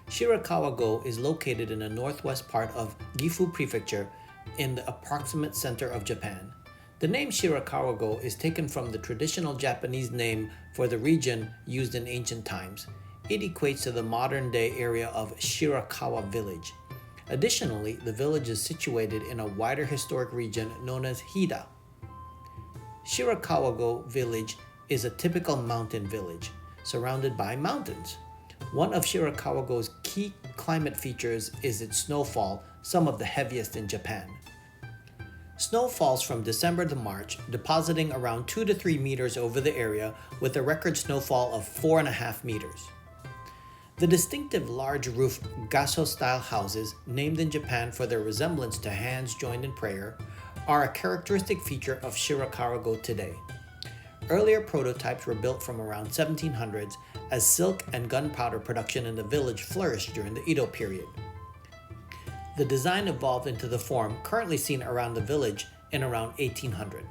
Shirakawa-Go is located in the northwest part of Gifu Prefecture in the approximate center of Japan. The name Shirakawa-Go is taken from the traditional Japanese name for the region used in ancient times. It equates to the modern-day area of Shirakawa Village. Additionally, the village is situated in a wider historic region known as Hida. Shirakawa-Go Village is a typical mountain village, surrounded by mountains. One of Shirakawa-Go's key climate features is its snowfall, some of the heaviest in Japan. Snow falls from December to March, depositing around 2 to 3 meters over the area with a record snowfall of 4.5 meters. The distinctive large roof gassho-style houses, named in Japan for their resemblance to hands joined in prayer, are a characteristic feature of Shirakawa-Go today. Earlier prototypes were built from around 1700s as silk and gunpowder production in the village flourished during the Edo period. The design evolved into the form currently seen around the village in around 1800.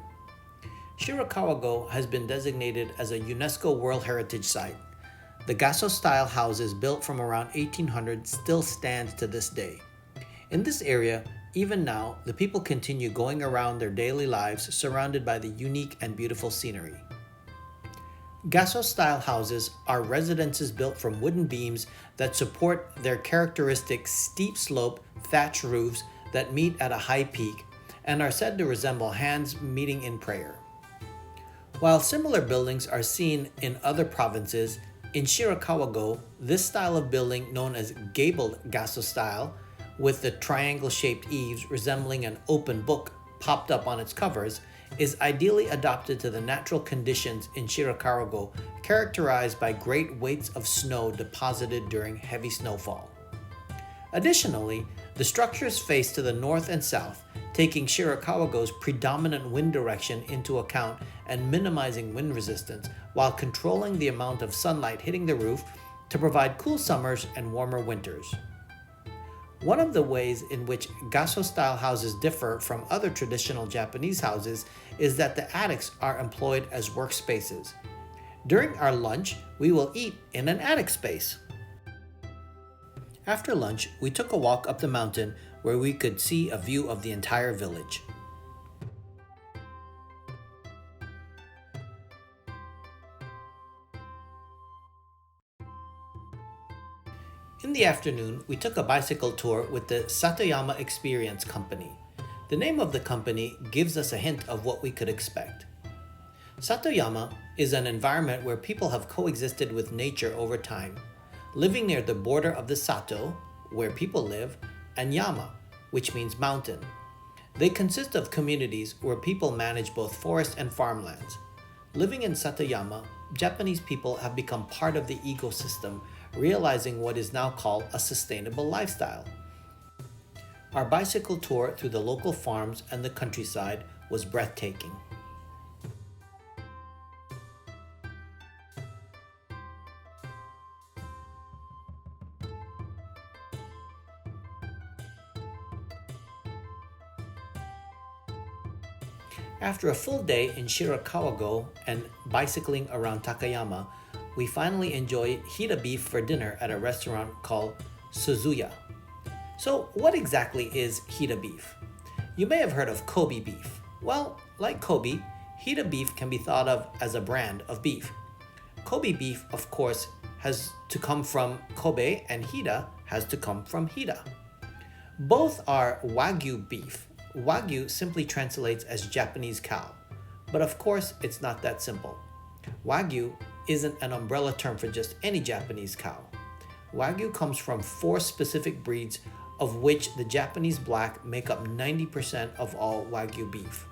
Shirakawa-Go has been designated as a UNESCO World Heritage Site. The gassho-style houses built from around 1800 still stands to this day. In this area, even now, the people continue going around their daily lives surrounded by the unique and beautiful scenery. Gassho-style houses are residences built from wooden beams that support their characteristic steep slope thatch roofs that meet at a high peak and are said to resemble hands meeting in prayer. While similar buildings are seen in other provinces, in Shirakawa-Go, this style of building, known as gabled gassho style, with the triangle-shaped eaves resembling an open book popped up on its covers, is ideally adapted to the natural conditions in Shirakawa-Go, characterized by great weights of snow deposited during heavy snowfall. Additionally, the structures face to the north and south, taking Shirakawa-Go's predominant wind direction into account and minimizing wind resistance, while controlling the amount of sunlight hitting the roof to provide cool summers and warmer winters. One of the ways in which gassho-style houses differ from other traditional Japanese houses is that the attics are employed as workspaces. During our lunch, we will eat in an attic space. After lunch, we took a walk up the mountain where we could see a view of the entire village. In the afternoon, we took a bicycle tour with the Takayama Experience Company. The name of the company gives us a hint of what we could expect. Takayama is an environment where people have coexisted with nature over time, living near the border of the Sato, where people live, and Yama, which means mountain. They consist of communities where people manage both forest and farmlands. Living in Takayama, Japanese people have become part of the ecosystem, realizing what is now called a sustainable lifestyle. Our bicycle tour through the local farms and the countryside was breathtaking. After a full day in Shirakawa-Go and bicycling around Takayama, we finally enjoyed Hida beef for dinner at a restaurant called Suzuya. So what exactly is Hida beef? You may have heard of Kobe beef. Well, like Kobe, Hida beef can be thought of as a brand of beef. Kobe beef, of course, has to come from Kobe, and Hida has to come from Hida. Both are Wagyu beef. Wagyu simply translates as Japanese cow, but of course it's not that simple. Wagyu isn't an umbrella term for just any Japanese cow. Wagyu comes from 4 specific breeds, of which the Japanese black make up 90% of all Wagyu beef.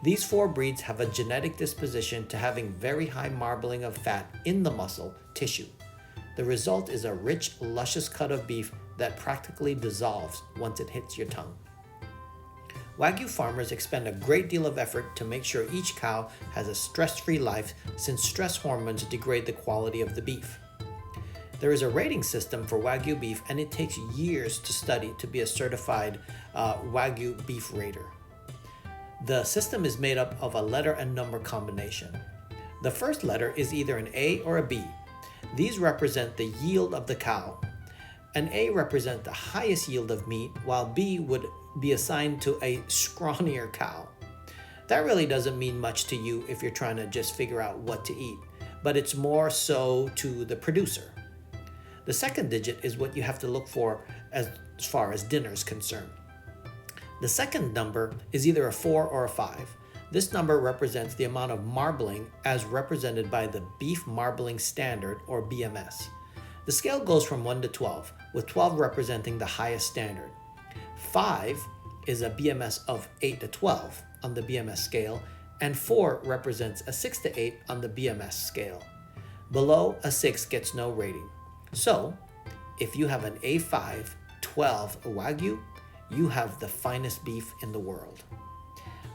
These 4 breeds have a genetic disposition to having very high marbling of fat in the muscle tissue. The result is a rich, luscious cut of beef that practically dissolves once it hits your tongue. Wagyu farmers expend a great deal of effort to make sure each cow has a stress-free life, since stress hormones degrade the quality of the beef. There is a rating system for Wagyu beef, and it takes years to study to be a certified Wagyu beef rater. The system is made up of a letter and number combination. The first letter is either an A or a B. These represent the yield of the cow. An A represents the highest yield of meat, while B would be assigned to a scrawnier cow. That really doesn't mean much to you if you're trying to just figure out what to eat, but it's more so to the producer. The second digit is what you have to look for as far as dinner is concerned. The second number is either a 4 or a 5. This number represents the amount of marbling as represented by the Beef Marbling Standard, or BMS. The scale goes from 1 to 12, with 12 representing the highest standard. 5 is a BMS of 8 to 12 on the BMS scale, and 4 represents a 6 to 8 on the BMS scale. Below a 6 gets no rating. So, if you have an A5 12 Wagyu, you have the finest beef in the world.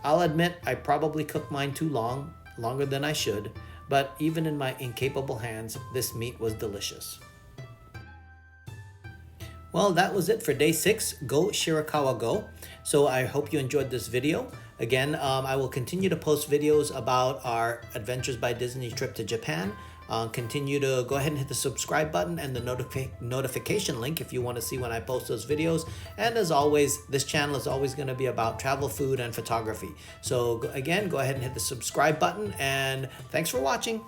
I'll admit I probably cooked mine too long, longer than I should, but even in my incapable hands, this meat was delicious. Well, that was it for day 6, Go Shirakawa-Go. So I hope you enjoyed this video. Again, I will continue to post videos about our Adventures by Disney trip to Japan. Continue to go ahead and hit the subscribe button and the notification link if you want to see when I post those videos. And as always, this channel is always going to be about travel, food, and photography. So again, go ahead and hit the subscribe button, and thanks for watching.